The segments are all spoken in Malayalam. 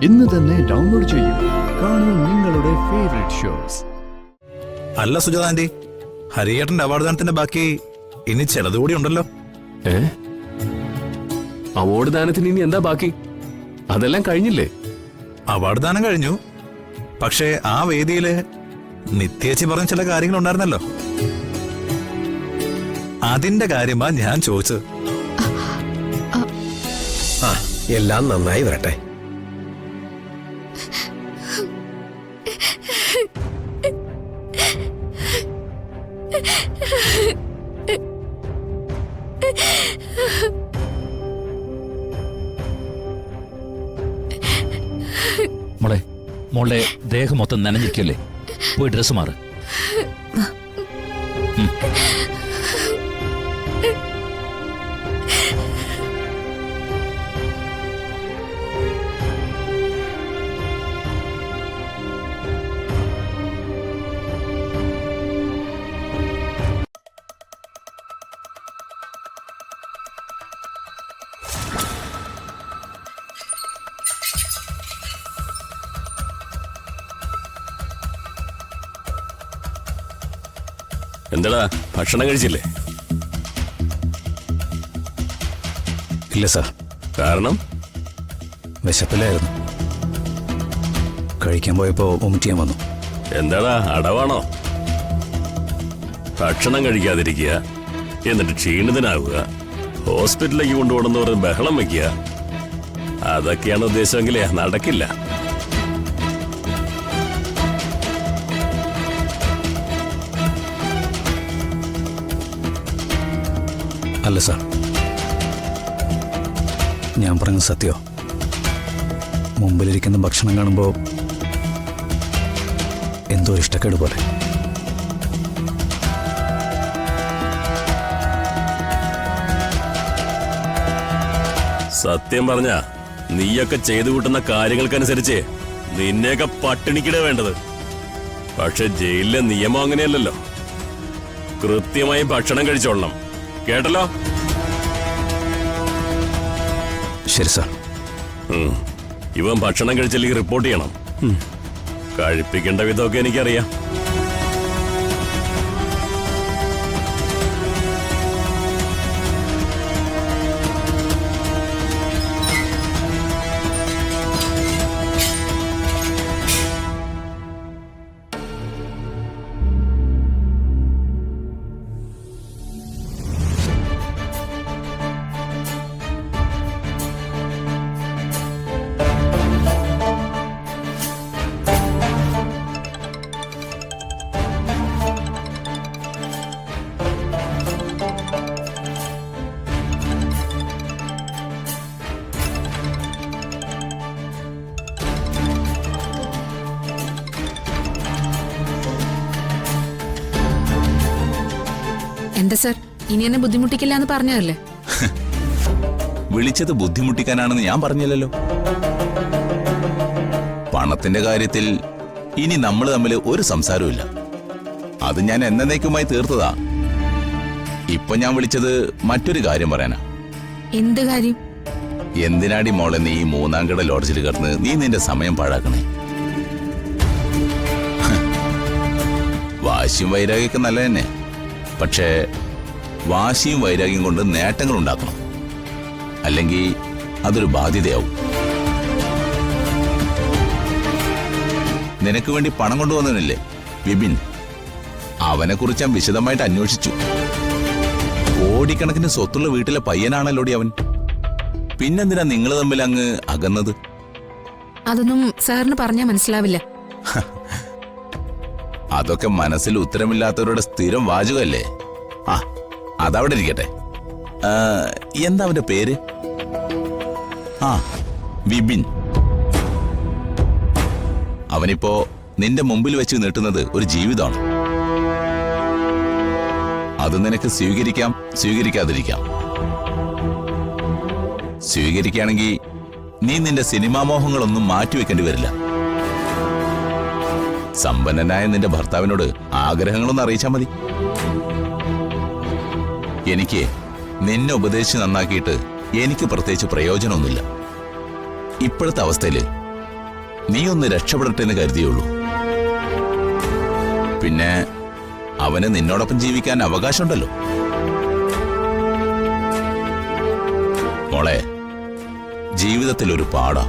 ഇന്ന് തന്നെ ഡൗൺലോഡ് ചെയ്യൂ. കാണൂ നിങ്ങളുടെ ഫേവറേറ്റ് ഷോസ്. അല്ല സുജാത ആന്റി, ഹരിയേട്ടന്റെ അവാർഡ് ദാനത്തിന്റെ ബാക്കി ഇനി ചിലതുകൂടി ഉണ്ടല്ലോ. അവാർഡ് ദാനത്തിന് ഇനി എന്താ ബാക്കി? അതെല്ലാം കഴിഞ്ഞില്ലേ? അവാർഡ് ദാനം കഴിഞ്ഞു. പക്ഷേ ആ വേദിയില് നിത്യേച്ചി പറഞ്ഞ ചില കാര്യങ്ങൾ ഉണ്ടായിരുന്നല്ലോ, അതിന്റെ കാര്യമാ ഞാൻ ചോദിച്ചത്. എല്ലാം നന്നായി വരട്ടെ. മോളുടെ ദേഹം മൊത്തം നനഞ്ഞിരിക്കല്ലേ, പോയി ഡ്രസ് മാറ്. എന്താടാ, ഭക്ഷണം കഴിച്ചില്ലേ? ഇല്ല സാർ. കാരണം? വിശപ്പിലായിരുന്നു. കഴിക്കാൻ പോയപ്പോ വൊമിറ്റ് ചെയ്യാൻ വന്നു. എന്താടാ, അടവാണോ? ഭക്ഷണം കഴിക്കാതിരിക്കുക, എന്നിട്ട് ക്ഷീണിതനാവുക, ഹോസ്പിറ്റലിലേക്ക് കൊണ്ടുപോകണമെന്ന് പറഞ്ഞ് ബഹളം വെക്കുക, അതൊക്കെയാണ് ഉദ്ദേശമെങ്കിലേ നടക്കില്ല. അല്ല സാർ, ഞാൻ പറഞ്ഞ സത്യോ. മുമ്പിലിരിക്കുന്ന ഭക്ഷണം കാണുമ്പോൾ എന്തോ ഇഷ്ടക്കേട് പോലെ. സത്യം പറഞ്ഞ നീയൊക്കെ ചെയ്തു കൂട്ടുന്ന കാര്യങ്ങൾക്കനുസരിച്ച് നിന്നെയൊക്കെ പട്ടിണിക്കിട വേണ്ടത്. പക്ഷെ ജയിലിലെ നിയമം അങ്ങനെയല്ലല്ലോ. കൃത്യമായി ഭക്ഷണം കഴിച്ചോളണം, കേട്ടല്ലോ? ശരി സാർ. ഇവൻ ഭക്ഷണം കഴിച്ചില്ലെങ്കിൽ റിപ്പോർട്ട് ചെയ്യണം. കഴിപ്പിക്കേണ്ട വിധമൊക്കെ എനിക്കറിയാം. എന്താ സാർ, ഇനി എന്നെ ബുദ്ധിമുട്ടിക്കില്ല എന്ന് പറഞ്ഞതല്ലേ? വിളിച്ചത് ബുദ്ധിമുട്ടിക്കാനാണെന്ന് ഞാൻ പറഞ്ഞില്ലല്ലോ. പണത്തിന്റെ കാര്യത്തിൽ ഇനി നമ്മൾ തമ്മിൽ ഒരു സംസാരവുമില്ല. അത് ഞാൻ എന്നേക്കുമായി തീർത്തതാ. ഇപ്പൊ ഞാൻ വിളിച്ചത് മറ്റൊരു കാര്യം പറയാനാ. എന്ത് കാര്യം? എന്തിനാടി മോളെ നീ മൂന്നാംകട ലോഡ്ജിൽ കിടന്ന് നീ നിന്റെ സമയം പാഴാക്കണേ? വാശിയും വൈരാഗ്യമൊക്കെ നല്ല തന്നെ, പക്ഷേ വാശിയും വൈരാഗ്യം കൊണ്ട് നേട്ടങ്ങൾ ഉണ്ടാക്കണം, അല്ലെങ്കിൽ അതൊരു ബാധ്യതയാവും. നിനക്ക് വേണ്ടി പണം കൊണ്ടുവന്നവനില്ലേ വിപിൻ, അവനെ കുറിച്ച് ഞാൻ വിശദമായിട്ട് അന്വേഷിച്ചു. കോടിക്കണക്കിന് സ്വത്തുള്ള വീട്ടിലെ പയ്യനാണല്ലോടി അവൻ. പിന്നെന്തിനാ നിങ്ങൾ തമ്മിൽ അങ്ങ് അകന്നത്? അതൊന്നും സാറിന് പറഞ്ഞാൽ മനസ്സിലാവില്ല. അതൊക്കെ മനസ്സിൽ ഉത്തരമില്ലാത്തവരുടെ സ്ഥിരം വാചകമല്ലേ. ആ, അതവിടെ ഇരിക്കട്ടെ. എന്താ അവന്റെ പേര്? ആ, വിപിൻ. അവനിപ്പോ നിന്റെ മുമ്പിൽ വെച്ച് നീട്ടുന്നത് ഒരു ജീവിതമാണ്. അത് നിനക്ക് സ്വീകരിക്കാം, സ്വീകരിക്കാതിരിക്കാം. സ്വീകരിക്കുകയാണെങ്കിൽ നീ നിന്റെ സിനിമാ മോഹങ്ങളൊന്നും മാറ്റിവെക്കേണ്ടി വരില്ല. സമ്പന്നനായ നിന്റെ ഭർത്താവിനോട് ആഗ്രഹങ്ങളൊന്നും അറിയിച്ചാൽ മതി. എനിക്ക് നിന്നെ ഉപദേശിച്ച് നന്നാക്കിയിട്ട് എനിക്ക് പ്രത്യേകിച്ച് പ്രയോജനമൊന്നുമില്ല. ഇപ്പോഴത്തെ അവസ്ഥയിൽ നീ ഒന്ന് രക്ഷപ്പെടട്ടെ എന്ന് കരുതിയുള്ളൂ. പിന്നെ അവന് നിന്നോടൊപ്പം ജീവിക്കാൻ അവകാശമുണ്ടല്ലോ. മോളെ, ജീവിതത്തിൽ ഒരു പാടാ.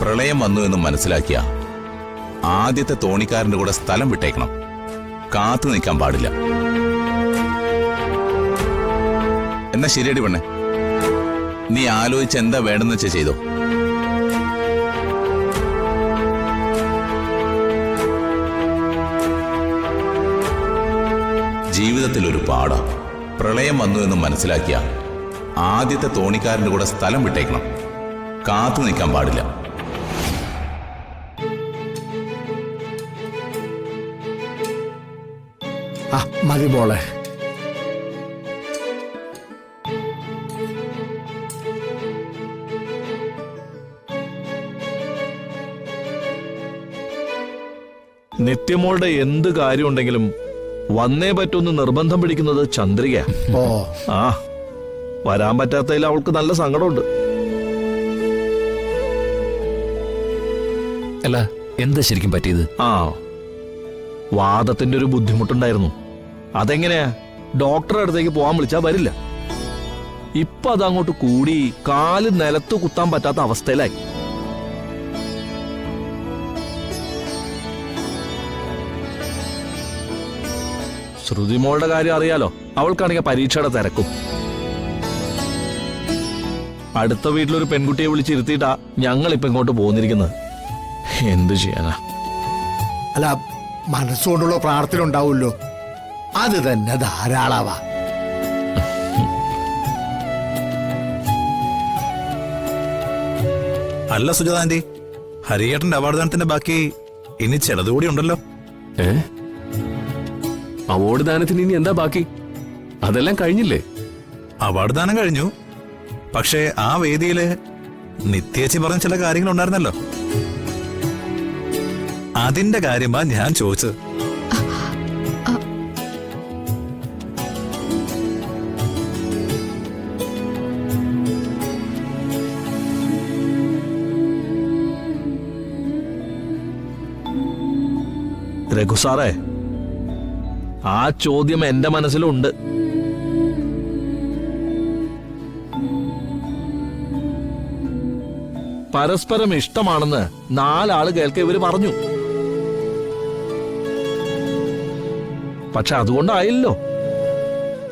പ്രളയം വന്നു എന്ന് മനസ്സിലാക്കിയ ആദ്യത്തെ തോണിക്കാരന്റെ കൂടെ സ്ഥലം വിട്ടേക്കണം. കാത്തു നിൽക്കാൻ പാടില്ല. എന്നാ ശരിയടി പെണ്ണെ, നീ ആലോചിച്ച് എന്താ വേണമെന്ന് വെച്ചാ ചെയ്തോ. ജീവിതത്തിൽ ഒരു പാടാ. പ്രളയം വന്നു എന്ന് മനസ്സിലാക്കിയ ആദ്യത്തെ തോണിക്കാരന്റെ കൂടെ സ്ഥലം വിട്ടേക്കണം. കാത്തു നിൽക്കാൻ പാടില്ല. മതി മോളെ. നിത്യമോളുടെ എന്ത് കാര്യമുണ്ടെങ്കിലും വന്നേ പറ്റുമെന്ന് നിർബന്ധം പിടിക്കുന്നത് ചന്ദ്രിക. ഓ ആ, വരാൻ പറ്റാത്തതിൽ അവൾക്ക് നല്ല സങ്കടമുണ്ട്. അല്ല, എന്താ ശരിക്കും പറ്റിയത്? ആ, വാദത്തിന്റെ ഒരു ബുദ്ധിമുട്ടുണ്ടായിരുന്നു. അതെങ്ങനെയാ? ഡോക്ടറെ അടുത്തേക്ക് പോകാൻ വിളിച്ചാ വരില്ല. ഇപ്പൊ അതങ്ങോട്ട് കൂടി കാല് നിലത്ത് കുത്താൻ പറ്റാത്ത അവസ്ഥയിലായി. ശ്രുതിമോളുടെ കാര്യം അറിയാലോ. അവൾക്കാണെങ്കിൽ പരീക്ഷയുടെ തിരക്കും. അടുത്ത വീട്ടിലൊരു പെൺകുട്ടിയെ വിളിച്ചിരുത്തിയിട്ടാ ഞങ്ങൾ ഇപ്പൊ ഇങ്ങോട്ട് പോന്നിരിക്കുന്നത്. എന്ത് ചെയ്യാനാ? അല്ല, മനസ്സുകൊണ്ടുള്ള പ്രാർത്ഥന ഉണ്ടാവുമല്ലോ, അത് തന്നെ ധാരാളവാ. അല്ല സുജാത ആന്റി, ഹരിയേട്ടന്റെ അവാർഡ് ദാനത്തിന്റെ ബാക്കി ഇനി ചിലതുകൂടി ഉണ്ടല്ലോ. അവാർഡ് ദാനത്തിന് ഇനി എന്താ ബാക്കി? അതെല്ലാം കഴിഞ്ഞില്ലേ? അവാർഡ് ദാനം കഴിഞ്ഞു. പക്ഷേ ആ വേദിയില് നിത്യേച്ചി പറഞ്ഞ ചില കാര്യങ്ങൾ ഉണ്ടായിരുന്നല്ലോ. അതിന്റെ കാര്യമാ ഞാൻ ചോദിച്ചത്. രഘു സാറേ, ആ ചോദ്യം എന്റെ മനസ്സിലുണ്ട്. പരസ്പരം ഇഷ്ടമാണെന്ന് 4 ആള് കേൾക്കെ ഇവര് പറഞ്ഞു. പക്ഷെ അതുകൊണ്ടായില്ലോ.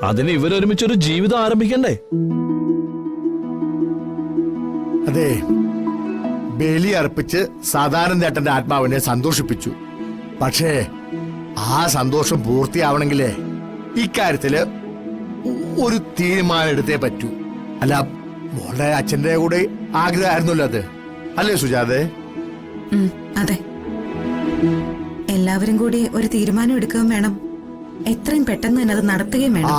അതിന് ഇവരൊരുമിച്ചൊരു ജീവിതം ആരംഭിക്കണ്ടേ? അതെ, ബലി അർപ്പിച്ച് സാധാരണേട്ടന്റെ ആത്മാവിനെ സന്തോഷിപ്പിച്ചു. പക്ഷേ ആ സന്തോഷം പൂർത്തിയാവണമെങ്കിലേ ഇക്കാര്യത്തില് ഒരു തീരുമാനം എടുത്തേ പറ്റൂ. അല്ല, മോളുടെ അച്ഛന്റെ കൂടെ ആഗ്രഹമായിരുന്നല്ലോ അത്, അല്ലേ സുജാതെ? അതെ, എല്ലാവരും കൂടി ഒരു തീരുമാനം എടുക്കുകയും വേണം. എത്രയും പെട്ടെന്ന് തന്നെ അത് നടത്തുകയും വേണം.